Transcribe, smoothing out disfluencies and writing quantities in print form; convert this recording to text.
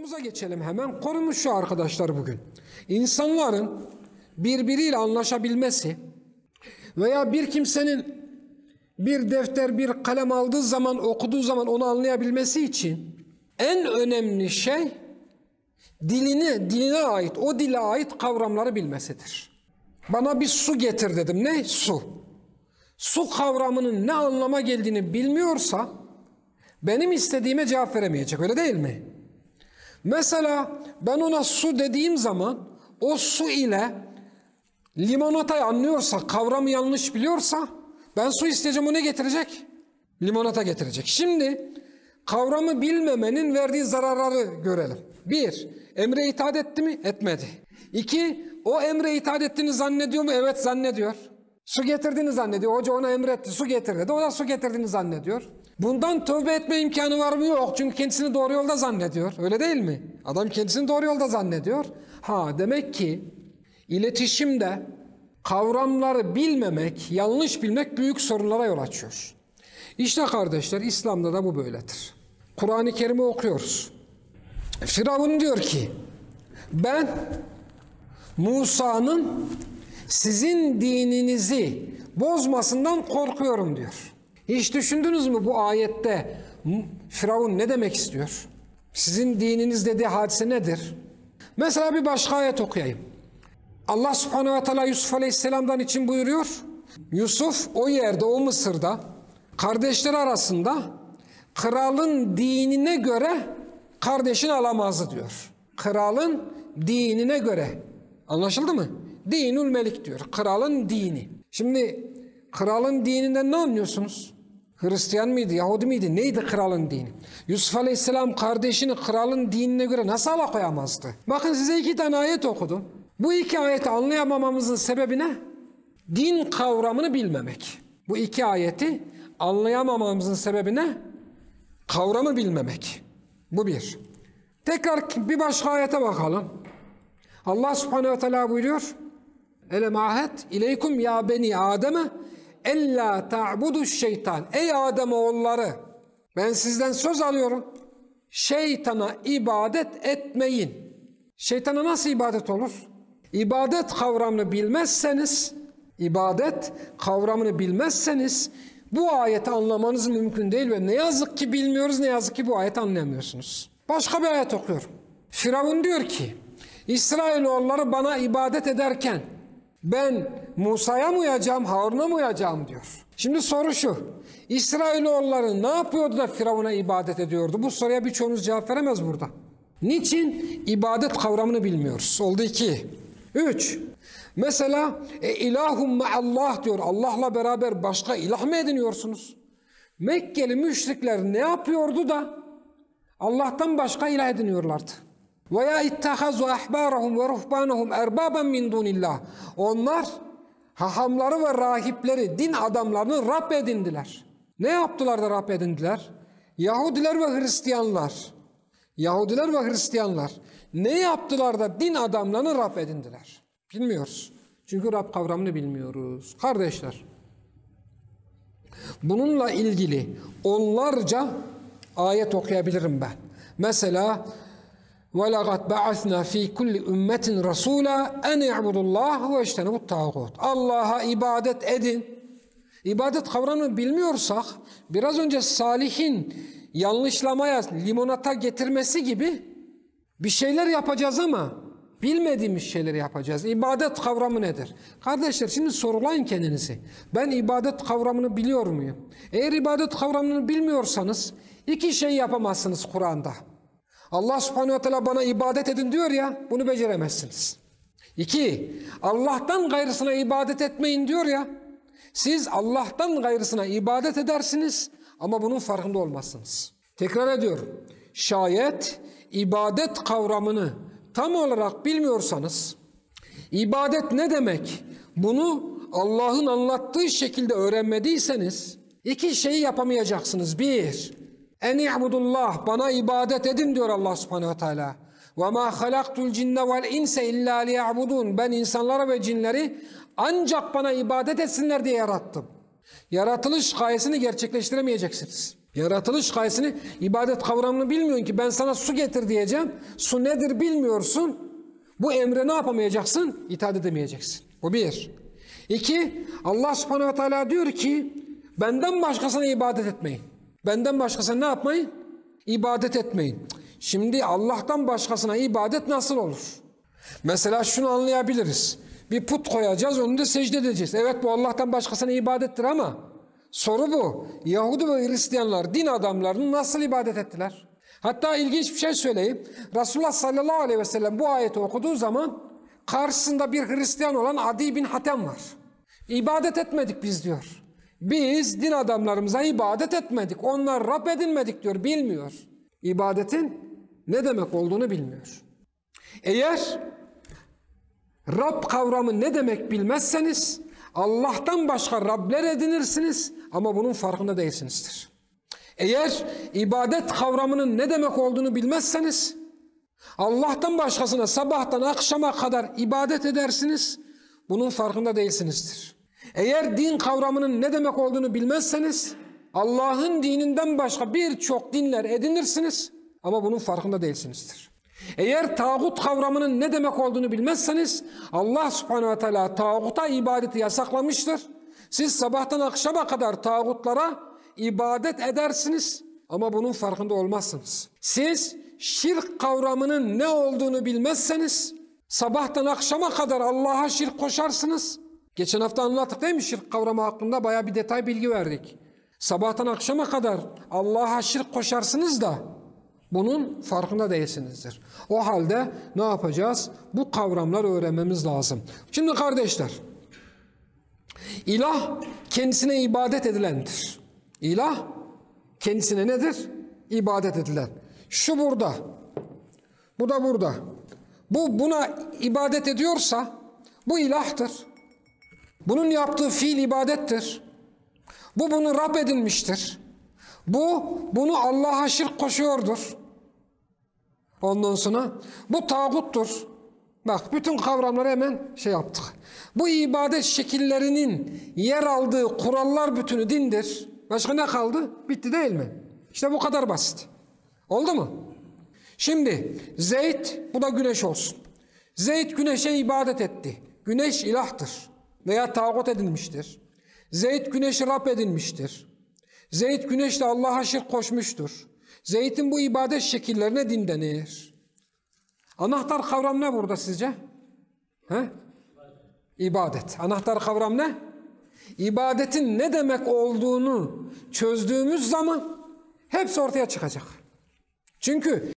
Konumuza geçelim hemen. Konumuz şu arkadaşlar bugün. İnsanların birbiriyle anlaşabilmesi veya bir kimsenin bir defter, bir kalem aldığı zaman, okuduğu zaman onu anlayabilmesi için en önemli şey diline ait, o dile ait kavramları bilmesidir. Bana bir su getir dedim. Ne? Su. Su kavramının ne anlama geldiğini bilmiyorsa benim istediğime cevap veremeyecek. Öyle değil mi? Mesela ben ona su dediğim zaman o su ile limonatayı anlıyorsa, kavramı yanlış biliyorsa ben su isteyeceğim, o ne getirecek? Limonata getirecek. Şimdi kavramı bilmemenin verdiği zararları görelim. 1. Emre itaat etti mi? Etmedi. 2. O emre itaat ettiğini zannediyor mu? Evet, zannediyor. Su getirdiğini zannediyor. Hoca ona emretti, su getir dedi. O da su getirdiğini zannediyor. Bundan tövbe etme imkanı var mı? Yok. Çünkü kendisini doğru yolda zannediyor. Öyle değil mi? Adam kendisini doğru yolda zannediyor. Demek ki iletişimde kavramları bilmemek, yanlış bilmek büyük sorunlara yol açıyor. İşte kardeşler, İslam'da da bu böyledir. Kur'an-ı Kerim'i okuyoruz. Firavun diyor ki, ben Musa'nın sizin dininizi bozmasından korkuyorum diyor. Hiç düşündünüz mü bu ayette Firavun ne demek istiyor? Sizin dininiz dediği hadise nedir? Mesela bir başka ayet okuyayım. Allah subhanehu ve teala Yusuf aleyhisselam'dan için buyuruyor. Yusuf o yerde, o Mısır'da kardeşleri arasında kralın dinine göre kardeşini alamazdı diyor. Kralın dinine göre. Anlaşıldı mı? Dinül melik diyor. Kralın dini. Şimdi kralın dininden ne anlıyorsunuz? Hristiyan mıydı? Yahudi miydi? Neydi kralın dini? Yusuf Aleyhisselam kardeşini kralın dinine göre nasıl alakoyamazdı? Bakın size 2 tane ayet okudum. Bu 2 ayeti anlayamamamızın sebebi ne? Din kavramını bilmemek. Bu 2 ayeti anlayamamamızın sebebi ne? Kavramı bilmemek. Bu bir. Tekrar bir başka ayete bakalım. Allah subhanehu ve teala buyuruyor. Elem ahet ileykum ya beni Adem'e ella ta'budu şeytan. Ey Adem oğulları, ben sizden söz alıyorum. Şeytana ibadet etmeyin. Şeytana nasıl ibadet olur? İbadet kavramını bilmezseniz bu ayeti anlamanız mümkün değil ve ne yazık ki bilmiyoruz, ne yazık ki bu ayeti anlayamıyorsunuz. Başka bir ayet okuyorum. Firavun diyor ki, İsrailoğulları bana ibadet ederken ben Musa'ya mı uyacağım, Harun'a mı uyacağım diyor. Şimdi soru şu, İsrailoğulları ne yapıyordu da Firavun'a ibadet ediyordu? Bu soruya birçoğunuz cevap veremez burada. Niçin? İbadet kavramını bilmiyoruz. Oldu 2. 3. Mesela ilahum ma'allah diyor. Allah'la beraber başka ilah mı ediniyorsunuz? Mekkeli müşrikler ne yapıyordu da Allah'tan başka ilah ediniyorlardı? Veya ittahazu ahbarahum ve ruhbanahum erbaben min dunillah. Onlar hahamları ve rahipleri, din adamlarını Rab edindiler. Ne yaptılar da Rab edindiler? Yahudiler ve Hristiyanlar ne yaptılar da din adamlarını Rab edindiler? Bilmiyoruz. Çünkü Rab kavramını bilmiyoruz. Kardeşler, bununla ilgili onlarca ayet okuyabilirim ben. Mesela وَلَقَدْ بَعَثْنَا ف۪ي كُلِّ اُمَّةٍ رَسُولًا اَنْ اِعْبُدُ اللّٰهِ وَاجْتَنِبُ الطَّاغُوتِ. Allah'a ibadet edin. İbadet kavramını bilmiyorsak, biraz önce Salih'in yanlışlamaya, limonata getirmesi gibi bir şeyler yapacağız ama bilmediğimiz şeyleri yapacağız. İbadet kavramı nedir? Kardeşler, şimdi sorulayın kendinizi. Ben ibadet kavramını biliyor muyum? Eğer ibadet kavramını bilmiyorsanız 2 şey yapamazsınız Kur'an'da. Allah subhanehu ve teala bana ibadet edin diyor ya, bunu beceremezsiniz. 2. Allah'tan gayrısına ibadet etmeyin diyor ya, siz Allah'tan gayrısına ibadet edersiniz ama bunun farkında olmazsınız. Tekrar ediyorum. Şayet ibadet kavramını tam olarak bilmiyorsanız, ibadet ne demek? Bunu Allah'ın anlattığı şekilde öğrenmediyseniz 2 şeyi yapamayacaksınız. 1. En i'budullah, bana ibadet edin diyor Allah subhanehu ve teala. Ve ma halaktul cinne vel inse illa liya'budun. Ben insanlara ve cinleri ancak bana ibadet etsinler diye yarattım. Yaratılış gayesini gerçekleştiremeyeceksiniz. Yaratılış gayesini, ibadet kavramını bilmiyorsun ki ben sana su getir diyeceğim. Su nedir bilmiyorsun. Bu emre ne yapamayacaksın? İtaat edemeyeceksin. Bu bir. İki, Allah subhanehu ve teala diyor ki benden başkasına ibadet etmeyin. Benden başkasına ne yapmayın? İbadet etmeyin. Şimdi Allah'tan başkasına ibadet nasıl olur? Mesela şunu anlayabiliriz. Bir put koyacağız, önünde secde edeceğiz. Evet, bu Allah'tan başkasına ibadettir ama soru bu. Yahudi ve Hristiyanlar, din adamlarını nasıl ibadet ettiler? Hatta ilginç bir şey söyleyeyim. Resulullah sallallahu aleyhi ve sellem bu ayeti okuduğu zaman karşısında bir Hristiyan olan Adi bin Hatem var. İbadet etmedik biz diyor. Biz din adamlarımıza ibadet etmedik. Onlar Rab edinmedik diyor. Bilmiyor. İbadetin ne demek olduğunu bilmiyor. Eğer Rab kavramı ne demek bilmezseniz Allah'tan başka Rabler edinirsiniz ama bunun farkında değilsinizdir. Eğer ibadet kavramının ne demek olduğunu bilmezseniz Allah'tan başkasına sabahtan akşama kadar ibadet edersiniz, bunun farkında değilsinizdir. Eğer din kavramının ne demek olduğunu bilmezseniz Allah'ın dininden başka birçok dinler edinirsiniz ama bunun farkında değilsinizdir. Eğer tağut kavramının ne demek olduğunu bilmezseniz Allah subhanehu ve teala tağuta ibadeti yasaklamıştır. Siz sabahtan akşama kadar tağutlara ibadet edersiniz ama bunun farkında olmazsınız. Siz şirk kavramının ne olduğunu bilmezseniz sabahtan akşama kadar Allah'a şirk koşarsınız. Geçen hafta anlattık değil mi, şirk kavramı hakkında bayağı bir detay bilgi verdik. Sabahtan akşama kadar Allah'a şirk koşarsınız da bunun farkında değilsinizdir. O halde ne yapacağız? Bu kavramları öğrenmemiz lazım. Şimdi kardeşler, ilah kendisine ibadet edilendir. İlah kendisine nedir? İbadet edilen. Şu burada, bu da burada. Bu buna ibadet ediyorsa bu ilahtır. Bunun yaptığı fiil ibadettir. Bu bunu Rab edinmiştir. Bunu Allah'a şirk koşuyordur. Ondan sonra bu tağuttur. Bak, bütün kavramları hemen şey yaptık. Bu ibadet şekillerinin yer aldığı kurallar bütünü dindir. Başka ne kaldı? Bitti değil mi? İşte bu kadar basit. Oldu mu? Şimdi Zeyd, bu da güneş olsun. Zeyd güneşe ibadet etti. Güneş ilahtır veya tağut edilmiştir. Zeyd güneşi Rab edinmiştir. Zeyd güneşle Allah'a şirk koşmuştur. Zeyd'in bu ibadet şekillerine din denir. Anahtar kavram ne burada sizce? He? İbadet. Anahtar kavram ne? İbadetin ne demek olduğunu çözdüğümüz zaman hepsi ortaya çıkacak. Çünkü